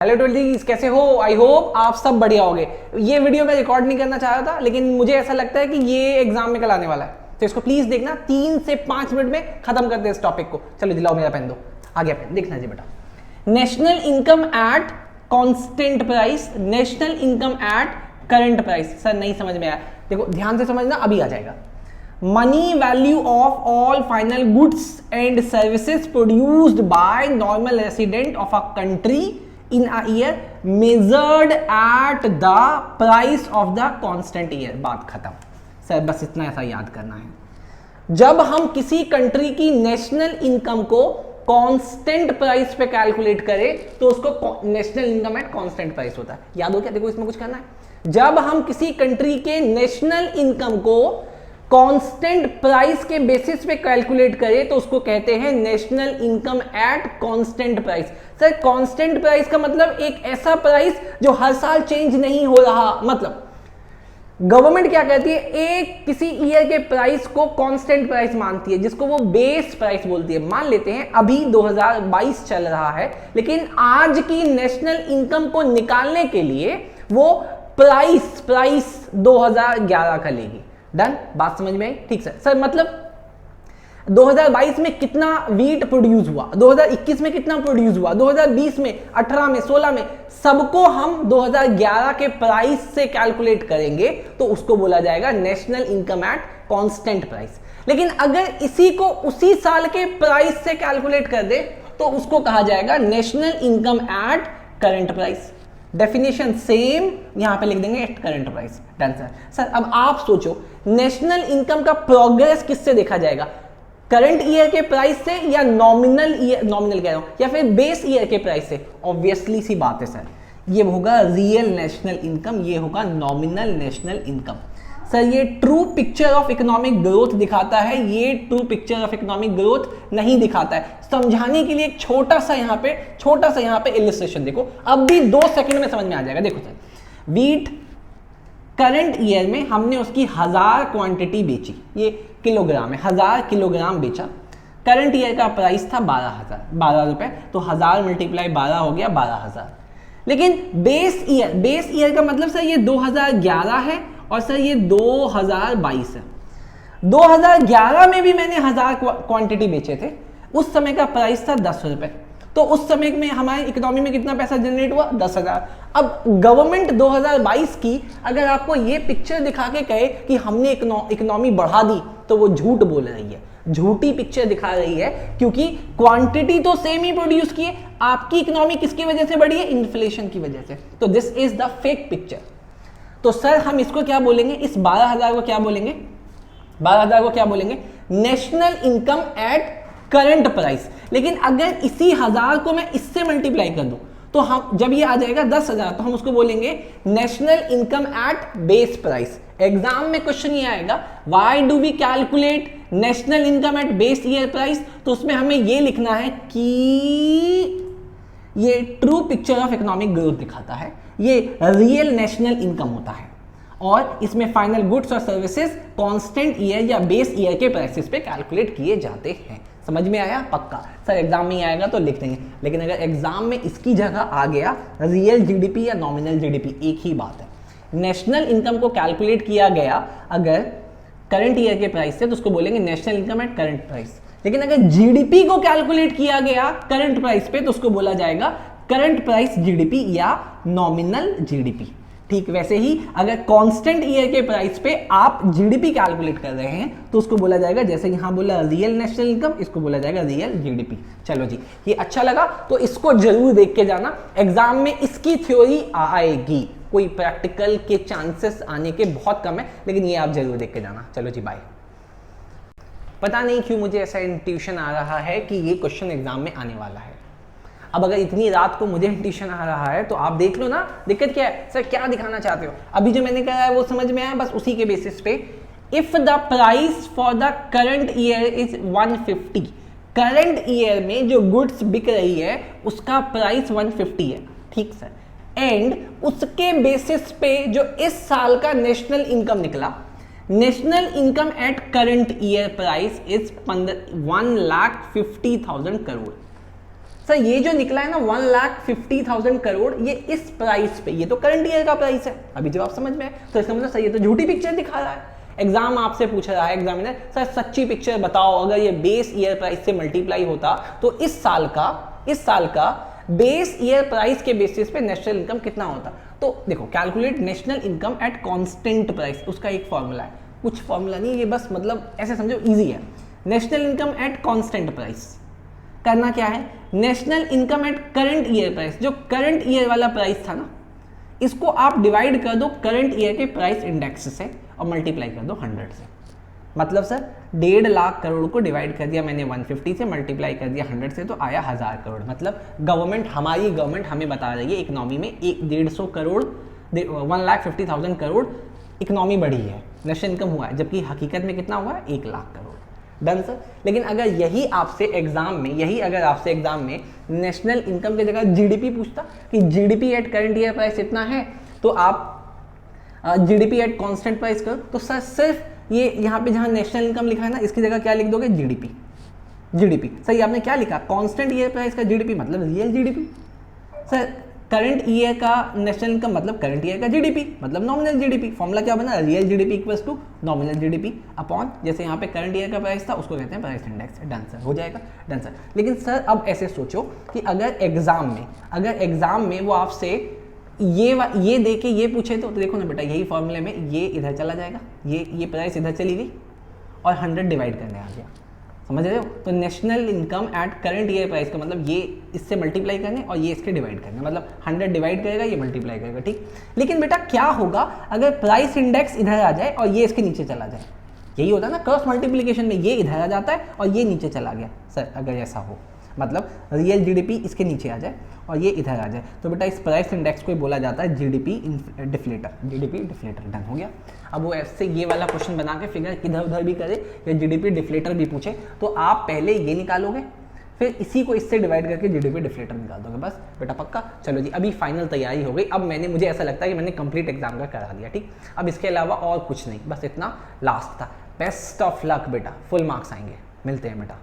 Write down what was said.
Hello ट्वेल्थीज, कैसे हो? I hope आप सब बढ़िया होगे। ये वीडियो मैं रिकॉर्ड नहीं करना चाह रहा था, लेकिन मुझे ऐसा लगता है कि ये एग्जाम में कल आने वाला है, तो इसको प्लीज देखना। 3 से 5 मिनट में खत्म कर दे इस टॉपिक को। चलो दिलाओ मेरा पेन, दो आ गया पेन, देखना जी बेटा। National income at constant price, national income at current price. Sir नहीं समझ में आया, देखो ध्यान से समझना, अभी आ जाएगा। Money value of all final goods and services produced by normal resident of a country in a year measured at the price of the constant year। बात खत्म। सर बस इतना ऐसा याद करना है। जब हम किसी कंट्री की नेशनल इनकम को कांस्टेंट प्राइस पे कैलकुलेट करें तो उसको national income at constant price होता है। याद हो क्या? देखो इसमें कुछ करना है। जब हम किसी कंट्री के नेशनल इनकम को कांस्टेंट प्राइस के बेसिस पे कैलकुलेट करें तो उसको कहते हैं national income at constant price. Sir constant price का मतलब एक ऐसा प्राइस जो हर साल चेंज नहीं हो रहा। मतलब गवर्नमेंट क्या कहती है, एक किसी ईयर के प्राइस को कांस्टेंट प्राइस मानती है, जिसको वो बेस प्राइस बोलती है। मान लेते हैं अभी 2022 चल रहा है, लेकिन आज की नेशनल इनकम को निकालने के लिए वो प्राइस 2011 का लेगी। डन? बात समझ में आई? ठीक सर मतलब 2022 में कितना वीट प्रोड्यूस हुआ, 2021 में कितना प्रोड्यूस हुआ, 2020 में, 18 में, 16 में, सबको हम 2011 के प्राइस से कैलकुलेट करेंगे तो उसको बोला जाएगा national income at constant price. लेकिन अगर इसी को उसी साल के प्राइस से कैलकुलेट कर दे तो उसको कहा जाएगा national income at current price. Definition same यहां पे लिख देंगे, at current price. Done sir. Sir अब आप सोचो, नेशनल इनकम का प्रोग्रेस किससे देखा जाएगा? करंट ईयर के प्राइस से या नॉमिनल कह रहा हूं, या फिर बेस ईयर के प्राइस से? ऑब्वियसली सी बात है सर, ये होगा रियल नेशनल इनकम, ये होगा नॉमिनल नेशनल इनकम। सर ये true picture of economic growth दिखाता है, ये true picture of economic growth नहीं दिखाता है। समझाने के लिए एक छोटा सा यहाँ पे इलिस्ट्रेशन देखो, अब भी 2 सेकंड में समझ में आ जाएगा। देखो सर, वीट करंट ईयर में हमने उसकी 1000 क्वांटिटी बेची, ये किलोग्राम है, 1000 किलोग्राम बेचा। करंट ईयर का प्राइस था 12 रुपए, तो 1000 मल्टीप्लाई 12 हो गया 12000। लेकिन बेस ईयर का मतलब सर ये 2011 है और सर ये 2022 है। 2011 में भी मैंने 1000 क्वांटिटी बेचे थे, उस समय का प्राइस था 10 रुपए, तो उस समय में हमारी इकोनॉमी में कितना पैसा जनरेट हुआ? 10,000। अब गवर्नमेंट 2022 की अगर आपको ये पिक्चर दिखा के कहे कि हमने इकोनॉमी बढ़ा दी तो वो झूठ बोल रही है, झूठी पिक्चर दिखा रही है, क्योंकि क्वांटिटी तो सेम ही प्रोड्यूस की है। आपकी इकोनॉमी किसकी वजह से बढ़ी है? इन्फ्लेशन की वजह से। तो this is the fake picture. तो सर हम इसको क्या बोलेंगे? इस 12,000 को क्या बोलेंगे? 12,000 को क्या बोलेंगे? National income at current price. लेकिन अगर इसी 1000 को मैं इससे मल्टीप्लाई कर दूं तो हम जब ये आ जाएगा 10,000 तो हम उसको बोलेंगे national income at base price. Exam में क्वेश्चन ये आएगा, why do we calculate national income at base year price? तो उसमें हमें ये लिखना है कि ये true picture of economic growth दिखाता है, ये रियल नेशनल इनकम होता है, और इसमें फाइनल गुड्स और सर्विसेज कांस्टेंट ईयर या बेस ईयर के प्राइसेस पे कैलकुलेट किए जाते हैं। समझ में आया? पक्का। सर एग्जाम में ही आएगा तो लिख देंगे, लेकिन अगर एग्जाम में इसकी जगह आ गया रियल जीडीपी या नॉमिनल जीडीपी, एक ही बात है। नेशनल इनकम को कैलकुलेट किया गया अगर करंट ईयर के प्राइस से तो उसको बोलेंगे national income at current price. लेकिन अगर जीडीपी को कैलकुलेट किया गया करंट प्राइस पे तो उसको बोला जाएगा करंट प्राइस जीडीपी या नॉमिनल जीडीपी। ठीक वैसे ही अगर कांस्टेंट ईयर के प्राइस पे आप जीडीपी कैलकुलेट कर रहे हैं तो उसको बोला जाएगा, जैसे यहां बोला रियल नेशनल इनकम, इसको बोला जाएगा रियल जीडीपी। चलो जी, ये अच्छा लगा तो इसको जरूर देख के जाना, एग्जाम में इसकी थ्योरी आएगी। कोई प्रैक्टिकल के चांसेस आने के बहुत कम है, लेकिन ये आप जरूर देख के जाना। चलो जी बाय। पता नहीं क्यों मुझे ऐसा इंट्यूशन आ रहा है कि ये क्वेश्चन एग्जाम में आने वाला है। अब अगर इतनी रात को मुझे इंट्यूशन आ रहा है तो आप देख लो ना, दिक्कत क्या है? सर क्या दिखाना चाहते हो? अभी जो मैंने कहा है वो समझ में आया, बस उसी के बेसिस पे। If the price for the current year is 150, current year में जो गुड्स बिक रही है उसका प्राइस 150 है, ठीक सर, एंड उसके बेसिस पे जो इस साल का नेशनल इनकम निकला, national income at current year price is 1,50,000 crore. Sir ये जो निकला है ना 1,50,000 करोड़, ये इस प्राइस पे, ये तो करंट ईयर का प्राइस है, अभी जब आप समझ में आए तो इसका मतलब सर ये तो झूठी पिक्चर दिखा रहा है। एग्जाम आपसे पूछ रहा है एग्जामिनर, सर सच्ची पिक्चर बताओ, अगर ये बेस ईयर प्राइस से मल्टीप्लाई होता तो इस साल का बेस ईयर प्राइस के बेसिस पे नेशनल इनकम कितना होता। तो देखो, calculate national income at constant price, उसका एक फॉर्मूला है, कुछ फॉर्मूला नहीं, ये बस मतलब ऐसे समझो इजी है। National income at constant price करना क्या है, national income at current year price, जो करंट ईयर वाला प्राइस था ना, इसको आप डिवाइड कर दो करंट ईयर के प्राइस इंडेक्स से और मल्टीप्लाई कर दो 100 से। मतलब सर 1.5 लाख करोड़ को डिवाइड कर दिया मैंने 150 से, मल्टीप्लाई कर दिया 100 से, तो आया 1000 करोड़। मतलब गवर्नमेंट, हमारी गवर्नमेंट हमें बता रही है इकोनॉमी में 150 करोड़ 1,50,000 करोड़ इकोनॉमी बढ़ी है, नेशनल इनकम हुआ है, जबकि हकीकत में कितना हुआ है 1 लाख करोड़। Done sir. लेकिन अगर यही आपसे एग्जाम में नेशनल इनकम की जगह जीडीपी पूछता कि GDP at current year price इतना है, तो आप जीडीपी एट कांस्टेंट प्राइस करो, तो सर सिर्फ ये यहाँ पे जहाँ नेशनल इनकम लिखा है ना, इसकी जगह क्या लिख दोगे, जीडीपी। सही, आपने क्या लिखा, कांस्टेंट ईयर प्राइस का जीडीपी मतलब real GDP. Sir current year का नेशनल इनकम मतलब करंट ईयर का जीडीपी मतलब नॉमिनल जीडीपी। फॉर्मूला क्या बना, real GDP equals to nominal GDP upon, जैसे यहाँ पे करंट ईयर का प्राइस था उसको कहते हैं प्राइस इंडेक्स। डन सर, हो जाएगा। Done sir. लेकिन सर अब ऐसे सोचो कि अगर एग्जाम में वो आपसे ये दे के ये पूछे तो देखो ना बेटा, यही फॉर्मूले में ये इधर चला जाएगा, ये प्राइस इधर चली गई और 100 डिवाइड करने आ गया, समझ रहे हो। तो national income at current year price का मतलब ये इससे मल्टीप्लाई करने और ये इसके डिवाइड करने, मतलब 100 डिवाइड करेगा, ये मल्टीप्लाई करेगा, ठीक। लेकिन बेटा क्या होगा अगर प्राइस इंडेक्स इधर आ जाए और ये इसके नीचे चला जाए, यही होता है ना क्रॉस मल्टीप्लिकेशन में, ये इधर आ जाता है और ये नीचे चला गया। सर अगर ऐसा हो, मतलब रियल जीडीपी इसके नीचे आ जाए और ये इधर आ जाए, तो बेटा इस प्राइस इंडेक्स को बोला जाता है जीडीपी डिफ्लेटर। डन हो गया। अब वो ऐसे ये वाला क्वेश्चन बना के फिगर इधर उधर भी करे या जीडीपी डिफ्लेटर भी पूछे, तो आप पहले ये निकालोगे, फिर इसी को इससे डिवाइड करके जीडीपी डिफ्लेटर निकाल दोगे, बस बेटा पक्का। चलो जी, अभी फाइनल तैयारी हो गई। अब मुझे ऐसा लगता है कि मैंने कंप्लीट एग्जाम का करा दिया, ठीक। अब इसके अलावा और कुछ नहीं, बस इतना लास्ट था। बेस्ट ऑफ लक बेटा, फुल मार्क्स आएंगे। मिलते हैं बेटा।